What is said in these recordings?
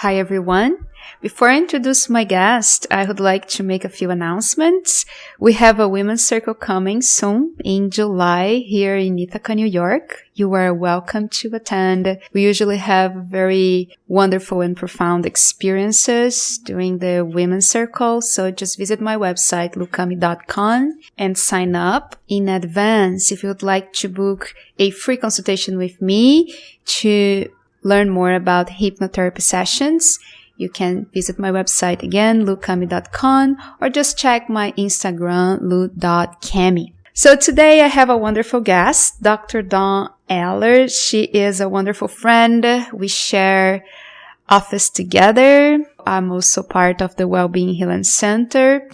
Hi, everyone. Before I introduce my guest, I would like to make a few announcements. We have a women's circle coming soon in July here in Ithaca, New York. You are welcome to attend. We usually have very wonderful and profound experiences during the women's circle. So just visit my website, camy.com, and sign up in advance if you would like to book a free consultation with me to learn more about hypnotherapy sessions. You can visit my website again, camy.com, or just check my Instagram, lu.camy. So today I have a wonderful guest, Dr. Dawn Eller. She is a wonderful friend. We share office together. I'm also part of the Wellbeing Healing Center.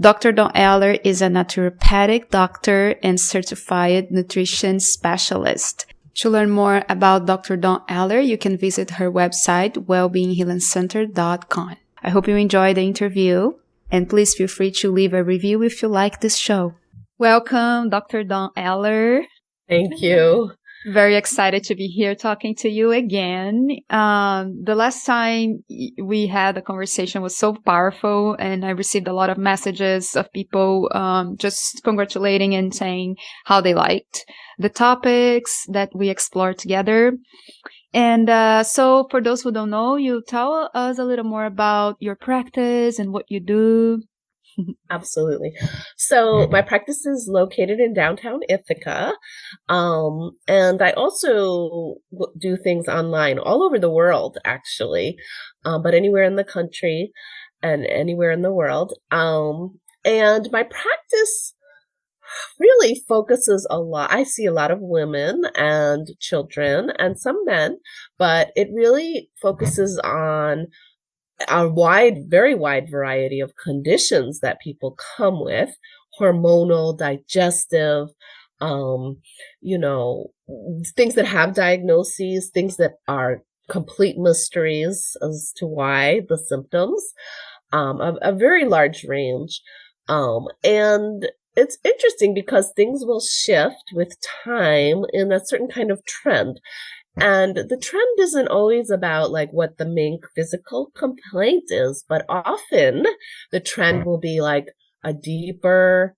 Dr. Dawn Eller is a naturopathic doctor and certified nutrition specialist. To learn more about Dr. Dawn Eller, you can visit her website, wellbeinghealingcenter.com. I hope you enjoy the interview, and please feel free to leave a review if you like this show. Welcome, Dr. Dawn Eller. Thank you. Very excited to be here talking to you again. The last time we had a conversation was so powerful, and I received a lot of messages of people just congratulating and saying how they liked the topics that we explored together. And so for those who don't know, you tell us a little more about your practice and what you do. Absolutely. So my practice is located in downtown Ithaca. And I also do things online all over the world, actually, but anywhere in the country and anywhere in the world. And my practice really focuses a lot. I see a lot of women and children and some men, but it really focuses on a very wide variety of conditions that people come with, hormonal, digestive, things that have diagnoses, things that are complete mysteries as to why the symptoms, a very large range. And it's interesting because things will shift with time in a certain kind of trend. And the trend isn't always about like what the main physical complaint is, but often the trend will be like a deeper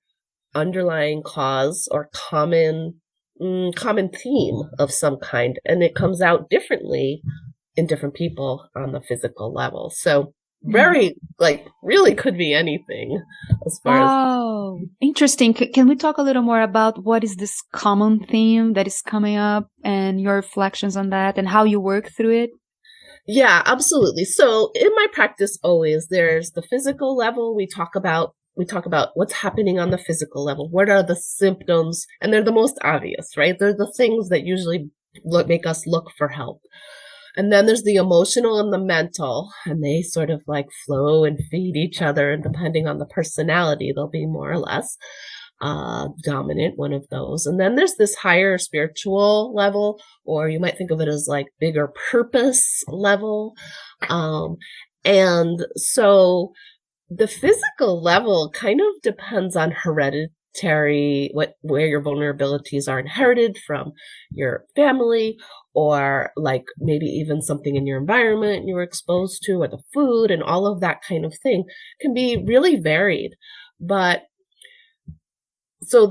underlying cause or common theme of some kind. And it comes out differently in different people on the physical level. So really could be anything as far as. Oh, interesting. Can we talk a little more about what is this common theme that is coming up and your reflections on that and how you work through it? Yeah, absolutely. So in my practice, always there's the physical level. We talk about what's happening on the physical level. What are the symptoms? And they're the most obvious, right? They're the things that usually make us look for help. And then there's the emotional and the mental, and they sort of like flow and feed each other. And depending on the personality, they'll be more or less dominant, one of those. And then there's this higher spiritual level, or you might think of it as like bigger purpose level. And so the physical level kind of depends on hereditary, where your vulnerabilities are inherited from your family, or like maybe even something in your environment you were exposed to, or the food, and all of that kind of thing can be really varied. But so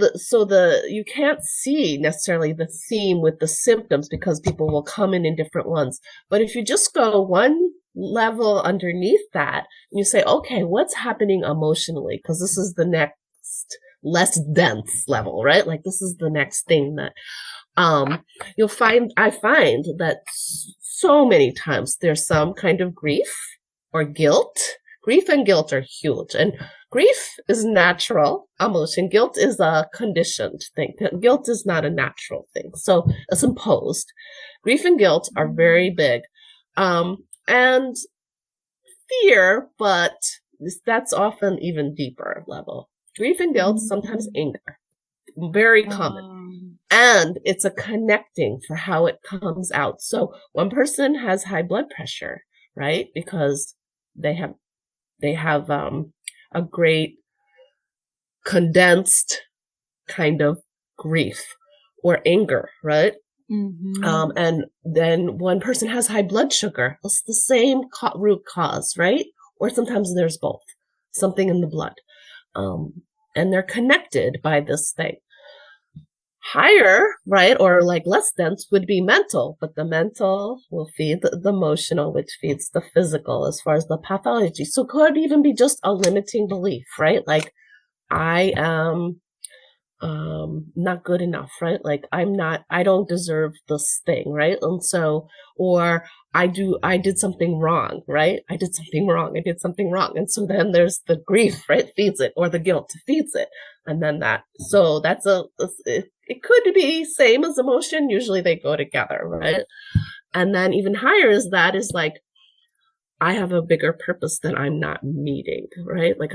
you can't see necessarily the theme with the symptoms because people will come in different ones. But if you just go one level underneath that, and you say, okay, what's happening emotionally? Because this is the next less dense level, right? Like this is the next thing that I find that so many times there's some kind of grief or guilt. Grief and guilt are huge. And grief is natural emotion. Guilt is a conditioned thing. Guilt is not a natural thing. So it's imposed. Grief and guilt are very big. And fear, but that's often even deeper level. Grief and guilt, sometimes anger. Very common. And it's a connecting for how it comes out. So one person has high blood pressure, right? Because they have a great condensed kind of grief or anger, right? And then one person has high blood sugar. It's the same root cause, right? Or sometimes there's both, something in the blood. And they're connected by this thing. Higher, right, or like less dense would be mental, but the mental will feed the emotional, which feeds the physical as far as the pathology. So it could even be just a limiting belief, right? Like, I am not good enough, right? Like, I don't deserve this thing, right? And so, or I did something wrong, right? I did something wrong. And so then there's the grief, right? Feeds it, or the guilt feeds it. And then so that's it could be same as emotion. Usually they go together, right? And then even higher is like, I have a bigger purpose that I'm not meeting, right? Like,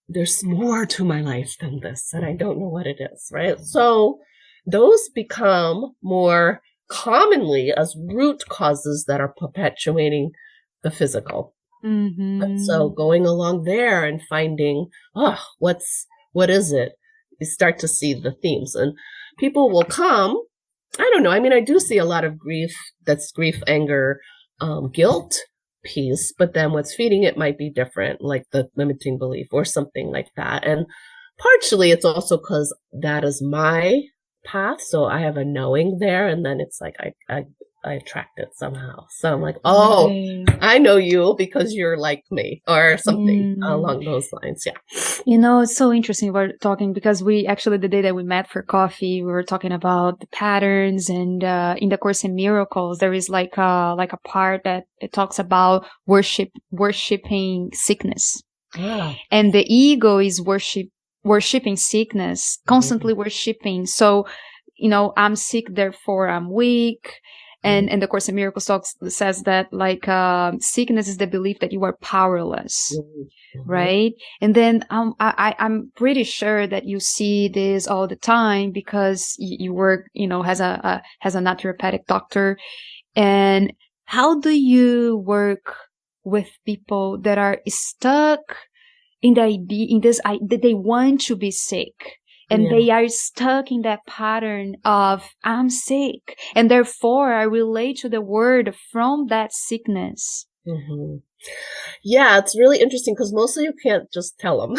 there's more to my life than this, and I don't know what it is, right? So those become more commonly as root causes that are perpetuating the physical. And so going along there and finding, what is it? You start to see the themes, and people will come. I don't know. I mean, I do see a lot of grief. That's grief, anger, guilt piece, but then what's feeding it might be different, like the limiting belief or something like that. And partially it's also because that is my path, so I have a knowing there, and then it's like I attract it somehow. So I'm like, I know you because you're like me, or something along those lines. Yeah. It's so interesting we're talking, because we actually, the day that we met for coffee, we were talking about the patterns, and in the Course in Miracles, there is like a part that it talks about worshiping sickness. Yeah. And the ego is worshiping sickness, constantly worshiping. So, I'm sick, therefore I'm weak. And the Course in Miracles says that, like, sickness is the belief that you are powerless, right? And then I'm pretty sure that you see this all the time, because you work, as a naturopathic doctor. And how do you work with people that are stuck in the idea, that they want to be sick? And they are stuck in that pattern of, I'm sick, and therefore I relate to the word from that sickness. Yeah, it's really interesting, because mostly you can't just tell them.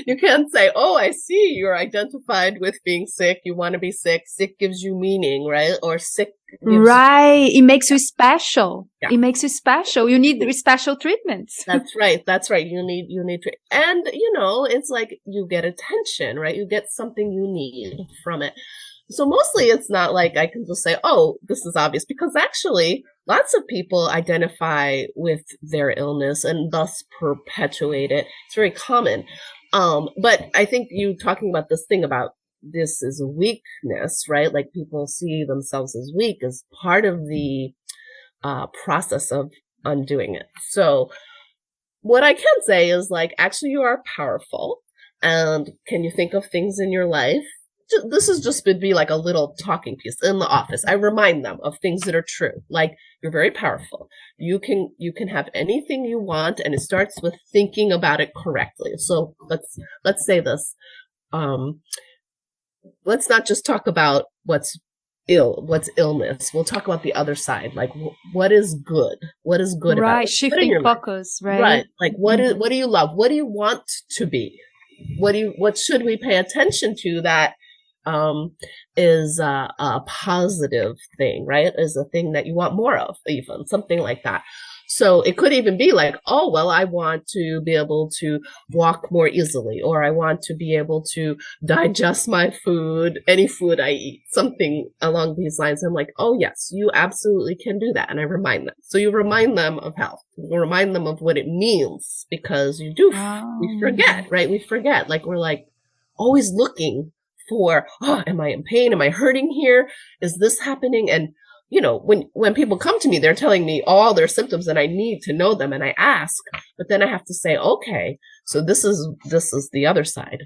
You can't say, I see you're identified with being sick. You want to be sick. Sick gives you meaning, right? Or sick gives it makes you special. Yeah. It makes you special. You need special treatments. That's right. You need and it's like you get attention, right? You get something you need from it. So mostly it's not like I can just say, this is obvious, because actually lots of people identify with their illness and thus perpetuate it. It's very common. But I think you talking about this thing about this is a weakness, right? Like, people see themselves as weak as part of the process of undoing it. So what I can say is, like, actually you are powerful. And can you think of things in your life? This is just would be like a little talking piece in the office. I remind them of things that are true. Like, you're very powerful. You can have anything you want, and it starts with thinking about it correctly. So let's say this. Let's not just talk about what's illness. We'll talk about the other side. Like, what is good? What is good about it? Right, shifting focus, right? Right. Like, what do you love? What do you want to be? What should we pay attention to that is a positive thing, right? Is a thing that you want more of, even something like that. So it could even be like, I want to be able to walk more easily, or I want to be able to digest my food, any food I eat, something along these lines. I'm like, yes, you absolutely can do that. And I remind them. So you remind them of health. You remind them of what it means, because we forget, right? We forget, like, we're like always looking for, am I in pain? Am I hurting here? Is this happening? And when people come to me, they're telling me all their symptoms, and I need to know them, and I ask, but then I have to say, okay, so this is the other side.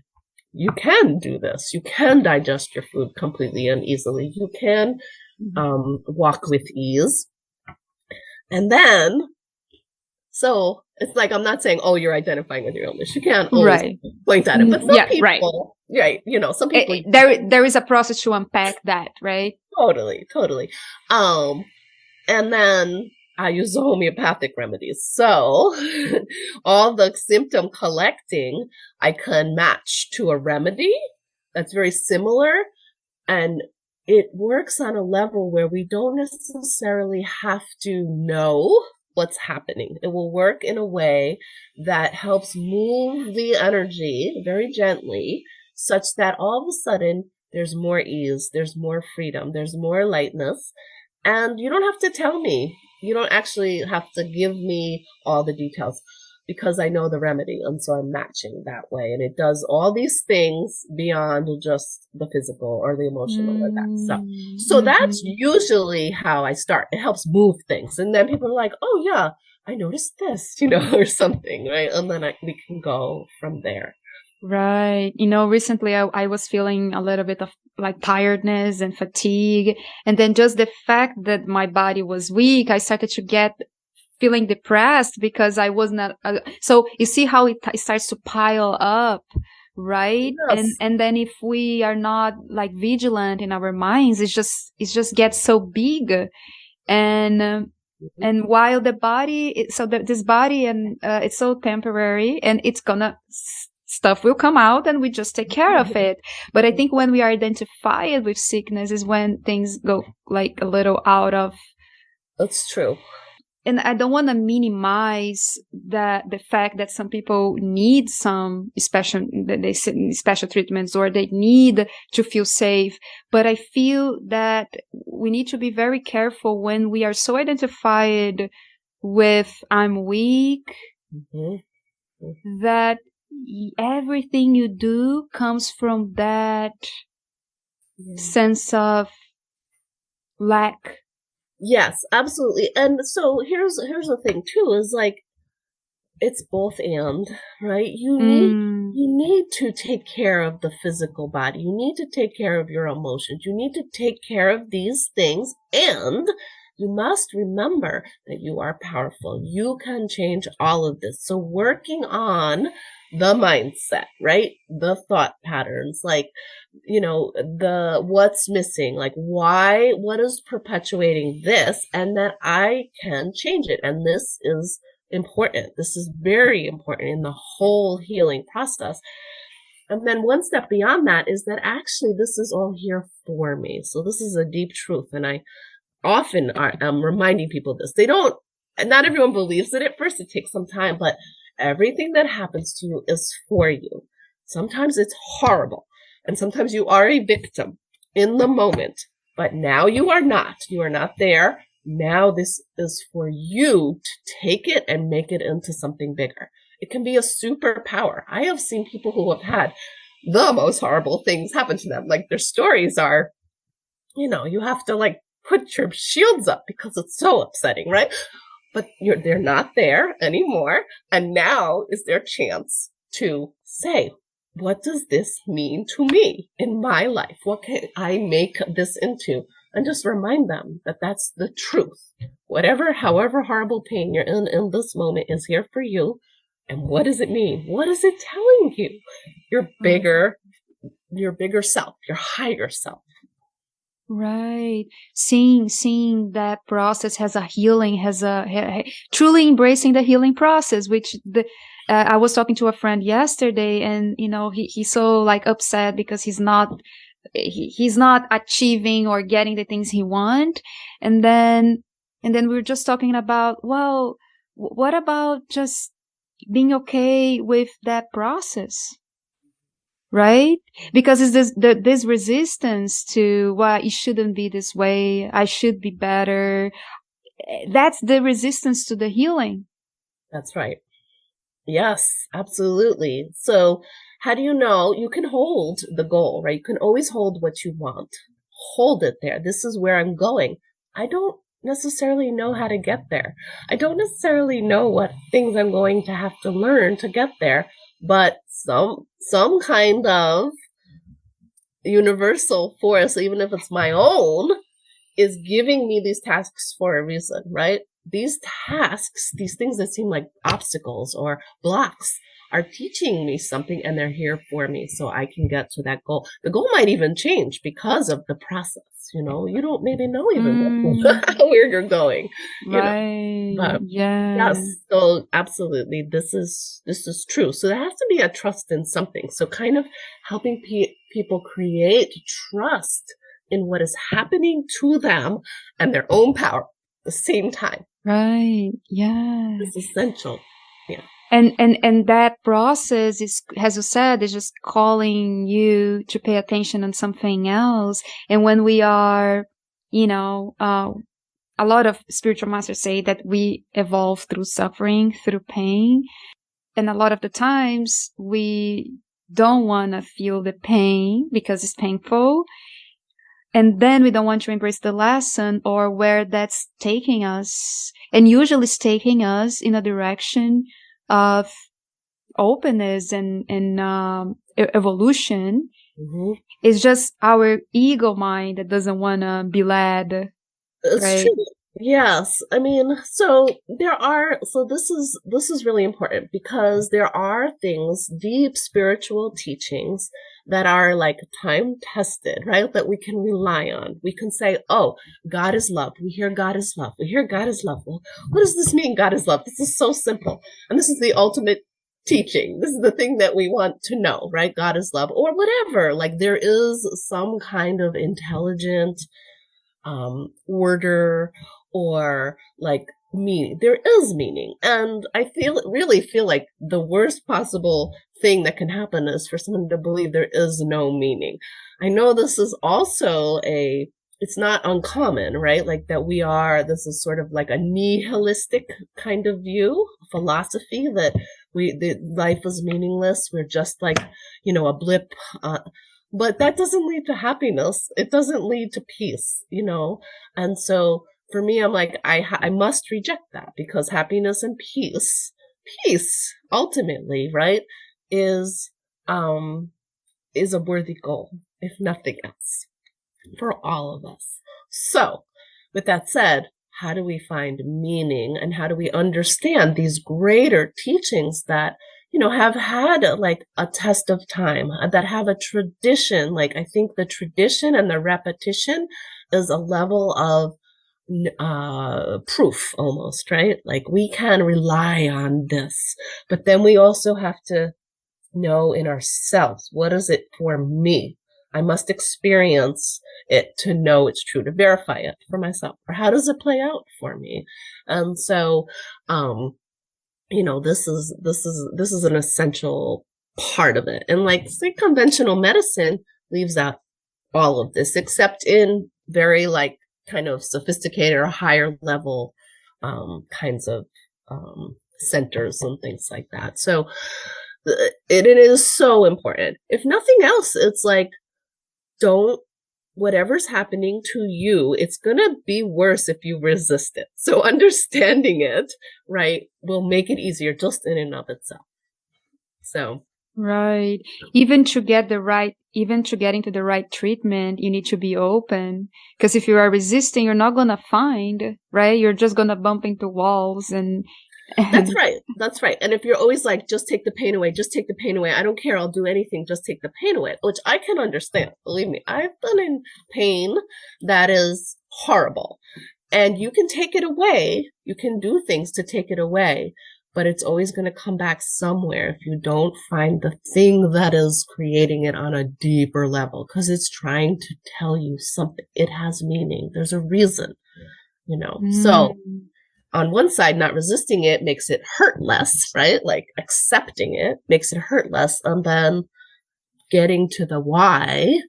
You can do this. You can digest your food completely and easily. You can walk with ease. And then So it's like, I'm not saying, oh, you're identifying with your illness. You can't always Right. point at it. But some Yeah, right. people, right, some people. There is a process to unpack that, right? Totally, totally. And then I use the homeopathic remedies. So all the symptom collecting, I can match to a remedy that's very similar. And it works on a level where we don't necessarily have to know what's happening. It will work in a way that helps move the energy very gently, such that all of a sudden there's more ease, there's more freedom, there's more lightness. And you don't have to tell me. You don't actually have to give me all the details, because I know the remedy. And so I'm matching that way. And it does all these things beyond just the physical or the emotional or that stuff. So that's usually how I start. It helps move things. And then people are like, oh yeah, I noticed this, or something, right? And then we can go from there. Right. Recently I was feeling a little bit of like tiredness and fatigue. And then just the fact that my body was weak, I started to get feeling depressed because I was not. So you see how it starts to pile up, right? Yes. And then if we are not like vigilant in our minds, it just gets so big. And while the body, this body and it's so temporary, and it's gonna stuff will come out, and we just take care of it. But I think when we are identified with sickness is when things go like a little out of. That's true. And I don't want to minimize the fact that some people need some special treatments, or they need to feel safe. But I feel that we need to be very careful when we are so identified with I'm weak, that everything you do comes from that sense of lack. Yes, absolutely. And so here's the thing too, is like, it's both and, right? You need to take care of the physical body. You need to take care of your emotions. You need to take care of these things. And you must remember that you are powerful. You can change all of this. So working on the mindset, right? The thought patterns, like, the what's missing, like what is perpetuating this, and that I can change it. And this is important. This is very important in the whole healing process. And then one step beyond that is that actually this is all here for me. So this is a deep truth. And I often am reminding people this. Not everyone believes it at first. It takes some time, but everything that happens to you is for you. Sometimes it's horrible. And sometimes you are a victim in the moment, but now you are not. You are not there. Now this is for you to take it and make it into something bigger. It can be a superpower. I have seen people who have had the most horrible things happen to them. Like, their stories are, you have to like put your shields up because it's so upsetting, right? But they're not there anymore. And now is their chance to say, what does this mean to me in my life? What can I make this into? And just remind them that that's the truth. However horrible pain you're in this moment is here for you. And what does it mean? What is it telling you? Your bigger self, your higher self. Right. Seeing that process has a healing, truly embracing the healing process, which I was talking to a friend yesterday, and, he's so like upset because he's not achieving or getting the things he wants. And then we were just talking about, well, what about just being okay with that process? Right? Because it's this resistance to, well, it shouldn't be this way. I should be better. That's the resistance to the healing. That's right. Yes, absolutely. So how do you know? You can hold the goal, right? You can always hold what you want. Hold it there. This is where I'm going. I don't necessarily know how to get there. I don't necessarily know what things I'm going to have to learn to get there, but some kind of universal force, even if it's my own, is giving me these tasks for a reason, right? these tasks, these things that seem like obstacles or blocks, are teaching me something, and they're here for me so I can get to that goal. The goal might even change because of the process. You know, you don't maybe know even where you're going. Right. But yeah. yes, so absolutely, this is true. So there has to be a trust in something. So kind of helping people create trust in what is happening to them and their own power at the same time. Right. Yeah. It's essential. Yeah. And that process is, as you said, is just calling you to pay attention on something else. And when we are, a lot of spiritual masters say that we evolve through suffering, through pain. And a lot of the times we don't want to feel the pain because it's painful. And then we don't want to embrace the lesson or where that's taking us. And usually it's taking us in a direction of openness and evolution. Mm-hmm. It's just our ego mind that doesn't want to be led. It's right? true. Yes. I mean, so this is really important because there are things, deep spiritual teachings that are like time tested, right? That we can rely on. We can say, oh, God is love. We hear God is love. We hear God is love. Well, what does this mean, God is love? This is so simple. And this is the ultimate teaching. This is the thing that we want to know, right? God is love or whatever. Like there is some kind of intelligent order or like meaning. There is meaning. And I really feel like the worst possible thing that can happen is for someone to believe there is no meaning. I know this is also it's not uncommon, right? Like that this is sort of like a nihilistic kind of view, philosophy that life is meaningless. We're just like, a blip, but that doesn't lead to happiness. It doesn't lead to peace, And so for me, I'm like, I must reject that because happiness and peace ultimately, right, is a worthy goal, if nothing else, for all of us. So with that said, how do we find meaning and how do we understand these greater teachings that have had like a test of time, that have a tradition? Like I think the tradition and the repetition is a level of proof almost, right? Like we can rely on this, but then we also have to know in ourselves, what is it for me? I must experience it to know it's true, to verify it for myself. Or how does it play out for me? And so, this is an essential part of it. And like, say conventional medicine leaves out all of this, except in very like kind of sophisticated or higher level kinds of centers and things like that. So it is so important. If nothing else, it's like, whatever's happening to you, it's going to be worse if you resist it. So understanding it, right, will make it easier just in and of itself. So. Right. Even to get into the right treatment, you need to be open. Because if you are resisting, you're not going to find, right? You're just going to bump into walls and That's right. And if you're always like, just take the pain away, I don't care, I'll do anything, just take the pain away, which I can understand. Believe me, I've been in pain that is horrible. And you can take it away. You can do things to take it away, but it's always going to come back somewhere if you don't find the thing that is creating it on a deeper level, because it's trying to tell you something. It has meaning. There's a reason, So on one side, not resisting it makes it hurt less, right? Like accepting it makes it hurt less. And then getting to the why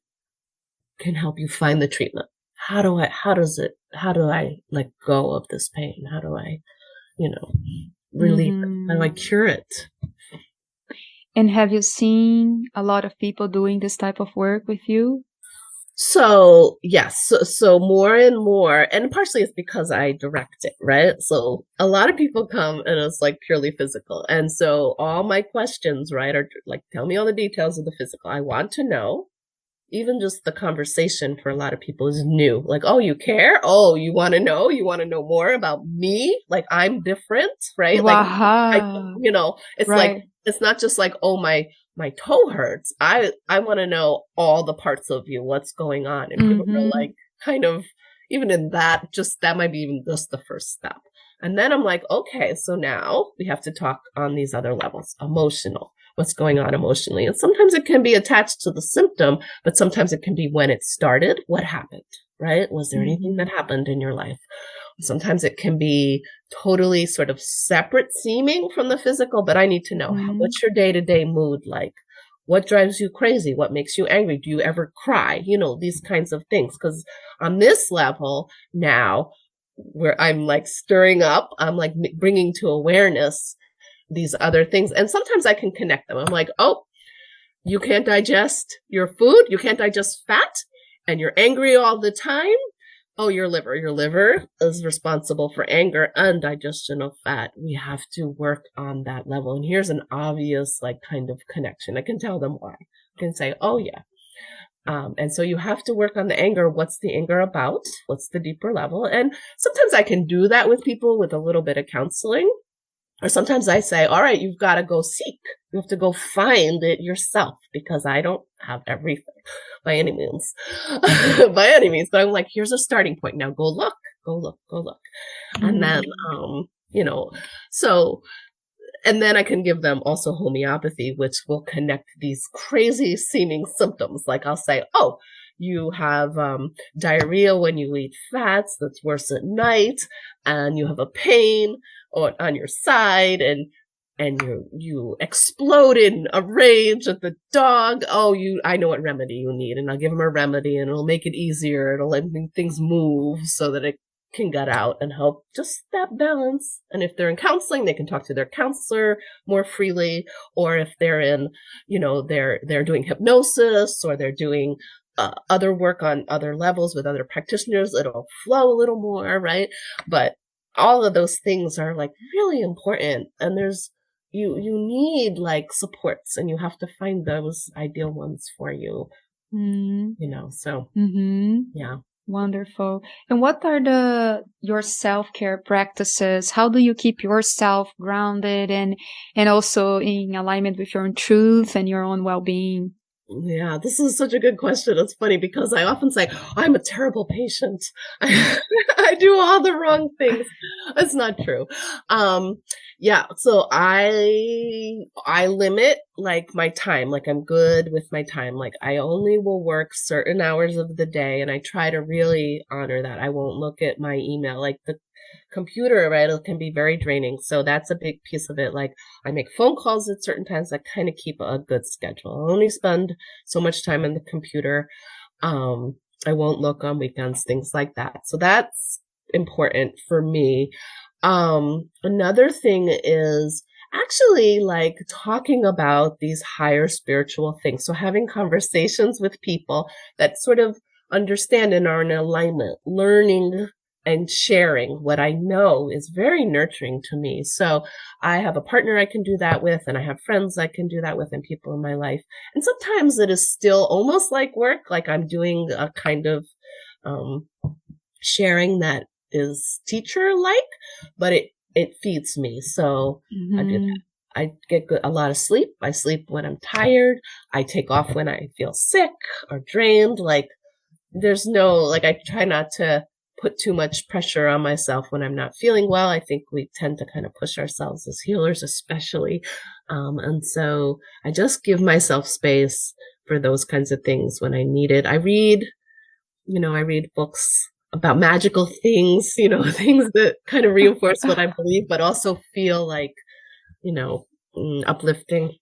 can help you find the treatment. How do I let go of this pain? How do I, relieve it? How do I cure it? And have you seen a lot of people doing this type of work with you? So yes, so more and more, and partially it's because I direct it, right? So a lot of people come and it's like purely physical. And so all my questions, right, are like, tell me all the details of the physical. I want to know even just the conversation for a lot of people is new. Like, oh, you care? Oh, you want to know? You want to know more about me? Like, I'm different, right? Like, Wow. it's like, Right. it's not just like, oh, my toe hurts. I want to know all the parts of you, what's going on. And people are Mm-hmm. like, kind of, even in that, just that might be even just the first step. And then I'm like, okay, so now we have to talk on these other levels, emotional, what's going on emotionally. And sometimes it can be attached to the symptom, but sometimes it can be when it started, what happened, right? Was there anything Mm-hmm. that happened in your life? Sometimes it can be totally sort of separate seeming from the physical, but I need to know, Mm-hmm. what's your day-to-day mood like? What drives you crazy? What makes you angry? Do you ever cry? These kinds of things. Because on this level now, where I'm like stirring up, I'm like bringing to awareness these other things. And sometimes I can connect them. I'm like, oh, you can't digest your food. You can't digest fat and you're angry all the time. Oh, your liver. Your liver is responsible for anger and digestion of fat. We have to work on that level. And here's an obvious, like, kind of connection. I can tell them why. I can say, oh, yeah. And so you have to work on the anger. What's the anger about? What's the deeper level? And sometimes I can do that with people with a little bit of counseling. Or sometimes I say, all right, you've got to go seek. You have to go find it yourself because I don't have everything by any means. By any means. But I'm like, here's a starting point. Now go look, go look, go look. And then, you know, so, and then I can give them also homeopathy, which will connect these crazy seeming symptoms. Like I'll say, oh, you have diarrhea when you eat fats, that's worse at night, and you have a pain on your side, and you explode in a rage at the dog. Oh, I know what remedy you need, and I'll give them a remedy, and it'll make it easier. It'll let things move so that it can get out and help just that balance. And if they're in counseling, they can talk to their counselor more freely. Or if they're in, they're doing hypnosis or they're doing other work on other levels with other practitioners, it'll flow a little more, right? But all of those things are like really important. And you need like supports, and you have to find those ideal ones for you, so Mm-hmm. yeah. Wonderful. And what are your self-care practices? How do you keep yourself grounded and also in alignment with your own truth and your own well-being? Yeah, this is such a good question. It's funny because I often say, I'm a terrible patient. I do all the wrong things. It's not true. Yeah, so I limit like my time. Like I'm good with my time. Like I only will work certain hours of the day, and I try to really honor that. I won't look at my email. Like the computer, right? It can be very draining. So that's a big piece of it. Like I make phone calls at certain times. I kind of keep a good schedule. I only spend so much time on the computer. I won't look on weekends, things like that. So that's important for me. Another thing is actually like talking about these higher spiritual things. So having conversations with people that sort of understand and are in alignment, learning and sharing what I know is very nurturing to me. So I have a partner I can do that with, and I have friends I can do that with, and people in my life. And sometimes it is still almost like work, like I'm doing a kind of sharing that is teacher-like, but it feeds me. So I do that. I get a lot of sleep. I sleep when I'm tired. I take off when I feel sick or drained. Like there's no, like I try not to put too much pressure on myself when I'm not feeling well. I think we tend to kind of push ourselves as healers, especially. And so I just give myself space for those kinds of things when I need it. I read books about magical things, things that kind of reinforce what I believe, but also feel like, uplifting.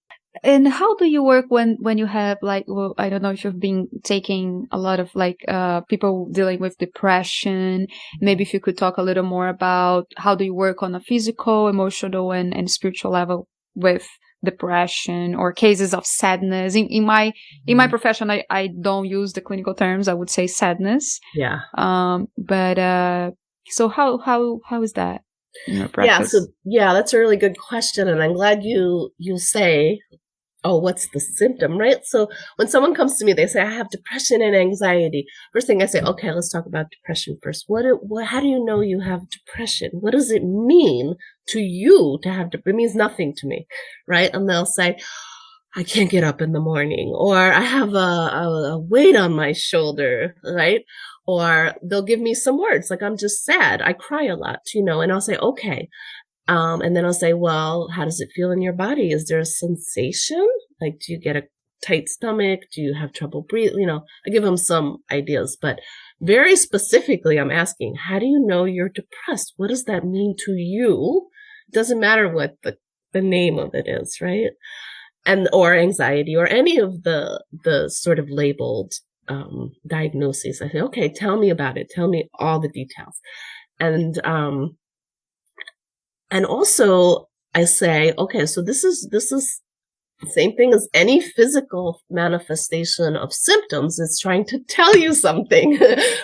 And how do you work when you have like, well, I don't know if you've been taking a lot of like people dealing with depression. Maybe if you could talk a little more about how do you work on a physical, emotional, and spiritual level with depression or cases of sadness. In my profession, I don't use the clinical terms. I would say sadness. Yeah. But so how is that in your practice? Yeah, that's a really good question, and I'm glad you say oh, what's the symptom, right? So when someone comes to me, they say, I have depression and anxiety. First thing I say, okay, let's talk about depression first. How do you know you have depression? What does it mean to you to have depression? It means nothing to me, right? And they'll say, I can't get up in the morning, or I have a weight on my shoulder, right? Or they'll give me some words like, I'm just sad. I cry a lot, and I'll say, okay. And then I'll say, well, how does it feel in your body? Is there a sensation? Like, do you get a tight stomach? Do you have trouble breathing? I give them some ideas, but very specifically, I'm asking, how do you know you're depressed? What does that mean to you? It doesn't matter what the name of it is, right? Or anxiety or any of the sort of labeled diagnoses. I say, okay, tell me about it. Tell me all the details. And also I say, okay, so this is the same thing as any physical manifestation of symptoms. It's trying to tell you something,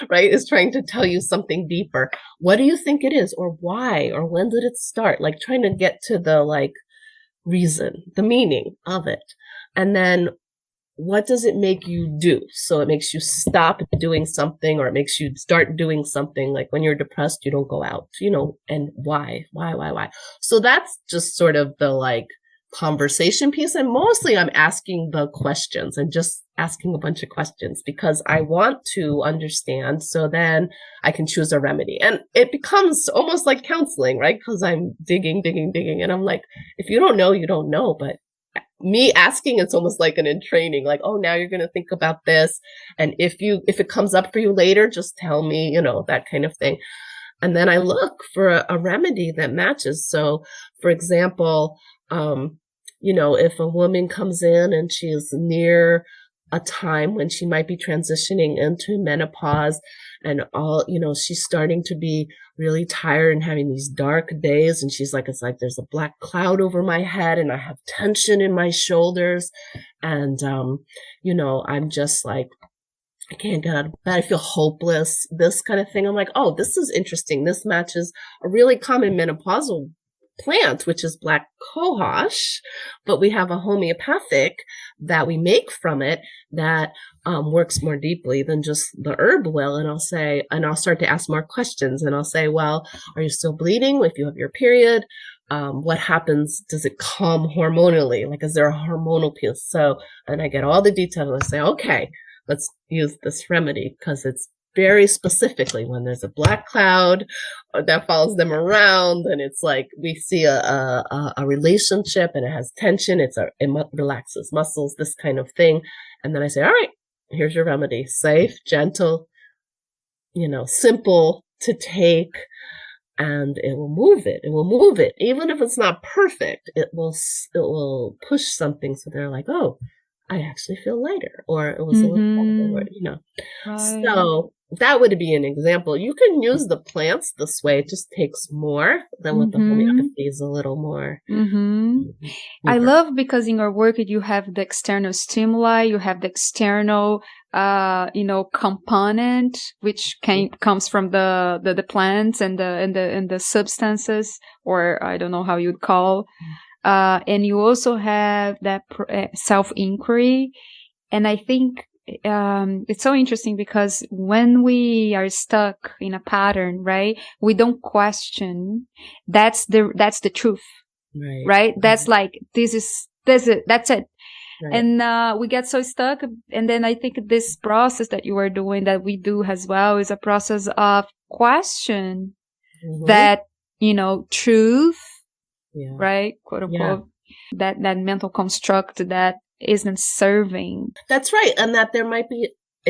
right? It's trying to tell you something deeper. What do you think it is, or why, or when did it start? Like trying to get to the reason, the meaning of it. And then what does it make you do? So it makes you stop doing something, or it makes you start doing something. Like when you're depressed, you don't go out, and why? So that's just sort of the conversation piece. And mostly I'm asking the questions and just asking a bunch of questions because I want to understand. So then I can choose a remedy. And it becomes almost like counseling, right? Because I'm digging. And I'm like, if you don't know, you don't know. But me asking, it's almost like an in training, like, oh, now you're going to think about this. And if it comes up for you later, just tell me, that kind of thing. And then I look for a remedy that matches. So for example, if a woman comes in and she is near a time when she might be transitioning into menopause and she's starting to be really tired and having these dark days. And she's like, it's like there's a black cloud over my head and I have tension in my shoulders. And, I'm just like, I can't get out of bed. I feel hopeless, this kind of thing. I'm like, oh, this is interesting. This matches a really common menopausal plant, which is black cohosh, but we have a homeopathic that we make from it that works more deeply than just the herb will. And I'll start to ask more questions, and I'll say, well, are you still bleeding if you have your period? What happens? Does it calm hormonally? Like, is there a hormonal piece? So, and I get all the details, and I say, okay, let's use this remedy because it's very specifically when there's a black cloud that follows them around, and it's like we see a relationship and it has tension. It relaxes muscles, this kind of thing. And then I say, all right, here's your remedy. Safe, gentle, simple to take, and it will move it. It will move it. Even if it's not perfect, it will push something. So they're like, oh, I actually feel lighter, or it was a little better, Right. So that would be an example. You can use the plants this way. It just takes more than with the homeopathy is a little more. I love because in your work, you have the external stimuli, you have the external, component, which comes from the plants and the substances, or I don't know how you'd call. And you also have that self-inquiry. And I think it's so interesting because when we are stuck in a pattern, right, we don't question. That's the truth, right? That's like, that's it. Right. And we get so stuck. And then I think this process that you are doing, that we do as well, is a process of question that, truth, right? Quote unquote, that mental construct that isn't serving. That's right. And that it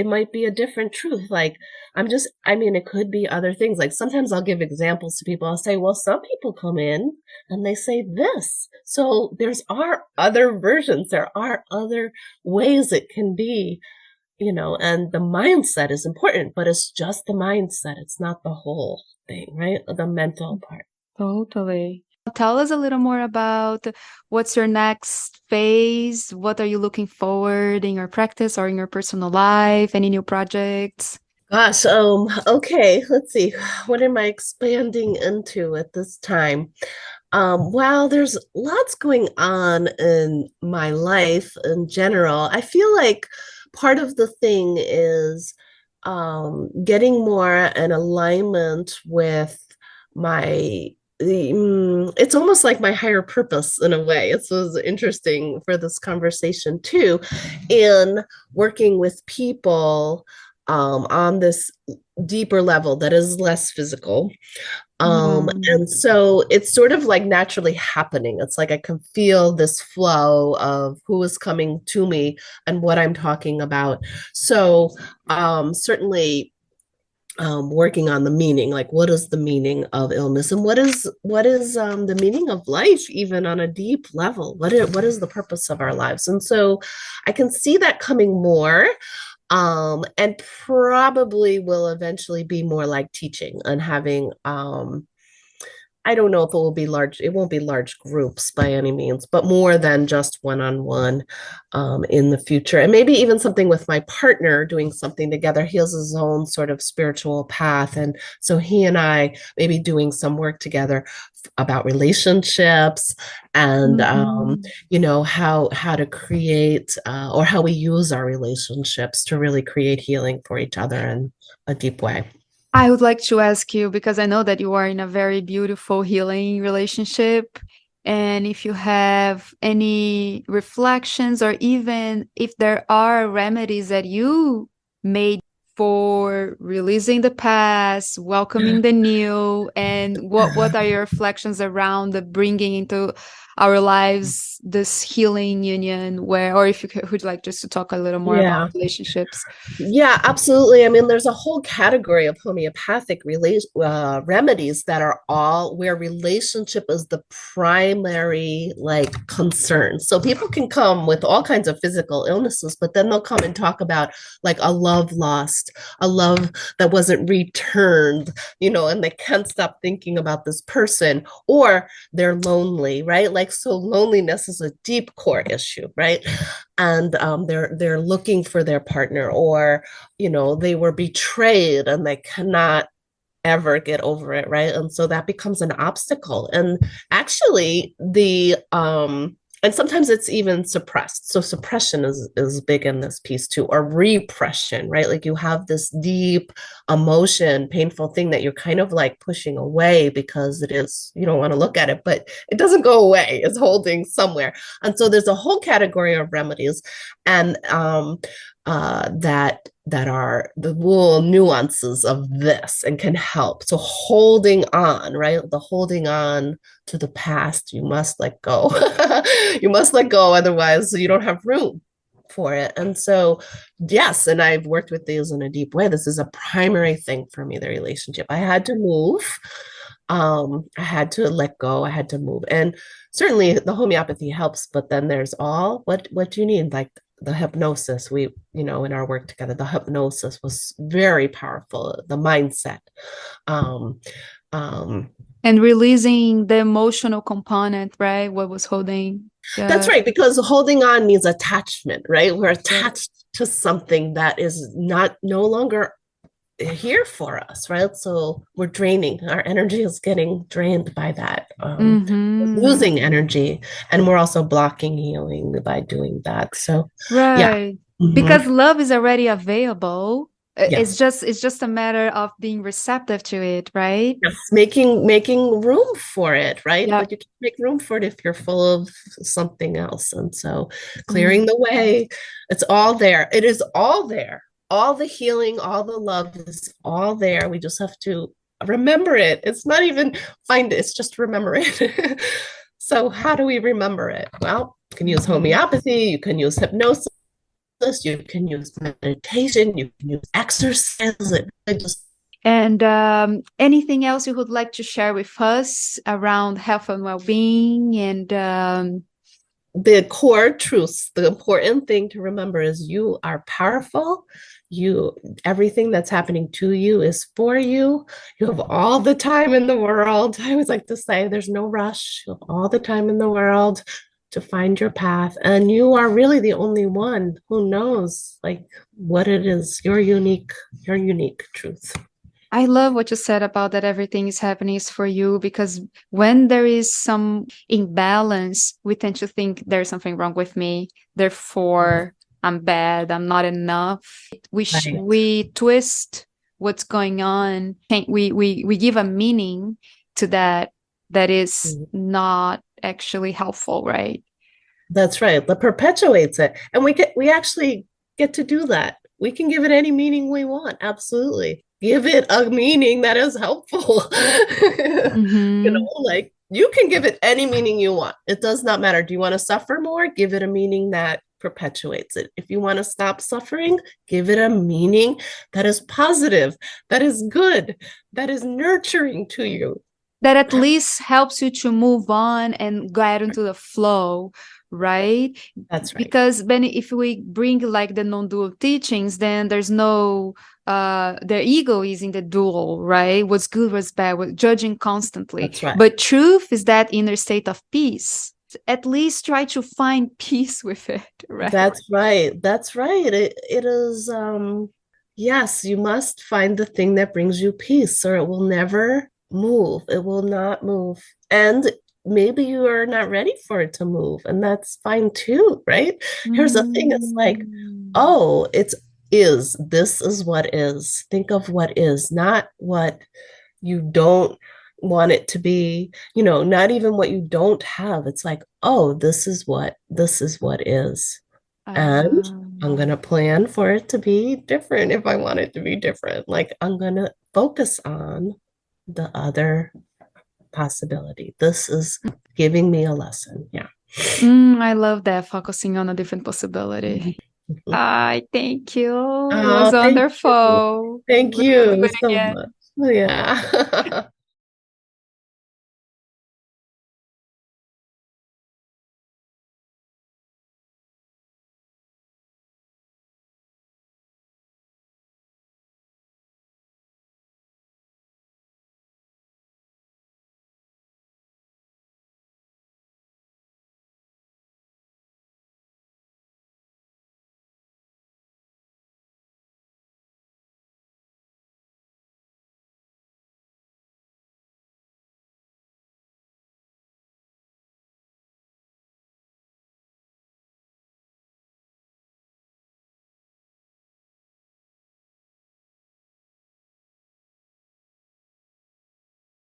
might be a different truth. Like, it could be other things. Like sometimes I'll give examples to people. I'll say, well, some people come in and they say this. So are other versions. There are other ways it can be, and the mindset is important, but it's just the mindset. It's not the whole thing, right? The mental part. Totally. Tell us a little more about what's your next phase. What are you looking forward in your practice or in your personal life? Any new projects? Gosh, okay, let's see. What am I expanding into at this time? Well, there's lots going on in my life in general. I feel like part of the thing is getting more in alignment with my it's almost like my higher purpose in a way. It was interesting for this conversation too, in working with people on this deeper level that is less physical. Mm. And so it's sort of like naturally happening. It's like I can feel this flow of who is coming to me and what I'm talking about. So certainly working on the meaning, like what is the meaning of illness and what is the meaning of life, even on a deep level. What is the purpose of our lives? And so I can see that coming more and probably will eventually be more like teaching and having I don't know if it won't be large groups by any means, but more than just one-on-one in the future. And maybe even something with my partner doing something together. He has his own sort of spiritual path. And so he and I maybe doing some work together about relationships and Mhm. how to create or how we use our relationships to really create healing for each other in a deep way. I would like to ask you, because I know that you are in a very beautiful healing relationship, and if you have any reflections or even if there are remedies that you made for releasing the past, welcoming the new, and what are your reflections around the bringing into our lives this healing union where, or if you would like just to talk a little more about Yeah. relationships. Yeah, absolutely. I mean, there's a whole category of homeopathic remedies that are all where relationship is the primary like concern. So people can come with all kinds of physical illnesses, but then they'll come and talk about like a love lost, a love that wasn't returned, and they can't stop thinking about this person, or they're lonely, right? Like, so loneliness is a deep core issue, right? And they're looking for their partner, or they were betrayed and they cannot ever get over it, right? And so that becomes an obstacle. And actually, the and sometimes it's even suppressed. So suppression is big in this piece too, or repression, right? Like you have this deep emotion, painful thing that you're kind of like pushing away because it is, you don't want to look at it, but it doesn't go away. It's holding somewhere. And so there's a whole category of remedies and that are the little nuances of this and can help. So holding on, right? The holding on to the past, you must let go. You must let go, otherwise you don't have room for it. And so, yes, and I've worked with these in a deep way. This is a primary thing for me, the relationship. I had to move. I had to let go. I had to move. And certainly the homeopathy helps, but then there's all what you need, like the hypnosis. We, in our work together, the hypnosis was very powerful. The mindset. Um, um, And releasing the emotional component, right? What was holding that's the right, because holding on means attachment, right? We're right. attached to something that is not no longer here for us, right? So we're draining. Our energy is getting drained by that. We're Mm-hmm. losing energy, and we're also blocking healing by doing that. So, yeah. Right. Mhm. Because love is already available. It's Yes. just a matter of being receptive to it, right? Yes, making room for it, right? Yeah. But you can't make room for it if you're full of something else. And so clearing Mm. the way, it's all there. It is all there. All the healing, all the love is all there. We just have to remember it. It's not even find it, it's just remember it. So how do we remember it? Well, you can use Mhm. homeopathy, you can use hypnosis, you can use meditation, you can use exercise. It just And anything else you would like to share with us around health and well-being and the core truths, the important thing to remember is you are powerful. You, everything that's happening to you is for you. You have all the time in the world. I always like to say there's no rush. You have all the time in the world to find your path. And you are really the only one who knows like what it is, your unique truth. I love what you said about that everything is happening is for you, because when there is some imbalance, we tend to think there's something wrong with me, therefore I'm bad, I'm not enough. Right. We twist what's going on. We give a meaning to that is Mhm. not actually helpful, right? That's right. That perpetuates it. And we actually get to do that. We can give it any meaning we want. Absolutely. Give it a meaning that is helpful. Mm-hmm. Like you can give it any meaning you want. It does not matter. Do you want to suffer more? Give it a meaning that perpetuates it. If you want to stop suffering, give it a meaning that is positive, that is good, that is nurturing to you. That at least helps you to move on and get into the flow, right? That's right. Because then if we bring like the non-dual teachings, then there's no their ego is in the dual, right? What's good, what's bad, we're judging constantly. That's right. But truth is that inner state of peace. At least try to find peace with it, right? That's right. That's right. It is yes, you must find the thing that brings you peace or it will never move. It will not move. And maybe you are not ready for it to move, and that's fine too, right? Here's the thing, it's like, Mm. oh, it's is. This is what is. Think of what is, not what you don't want it to be, not even what you don't have. It's like, oh, this is what is. And I'm going Um, to plan for it to be different if I want it to be different. Like, I'm going to focus on the other possibility. This is giving me a lesson. Yeah. I love that, focusing on a different possibility. Mhm. I thank you. It was Oh, thank you. wonderful. Thank We'll have to do you it so again. much. Yeah.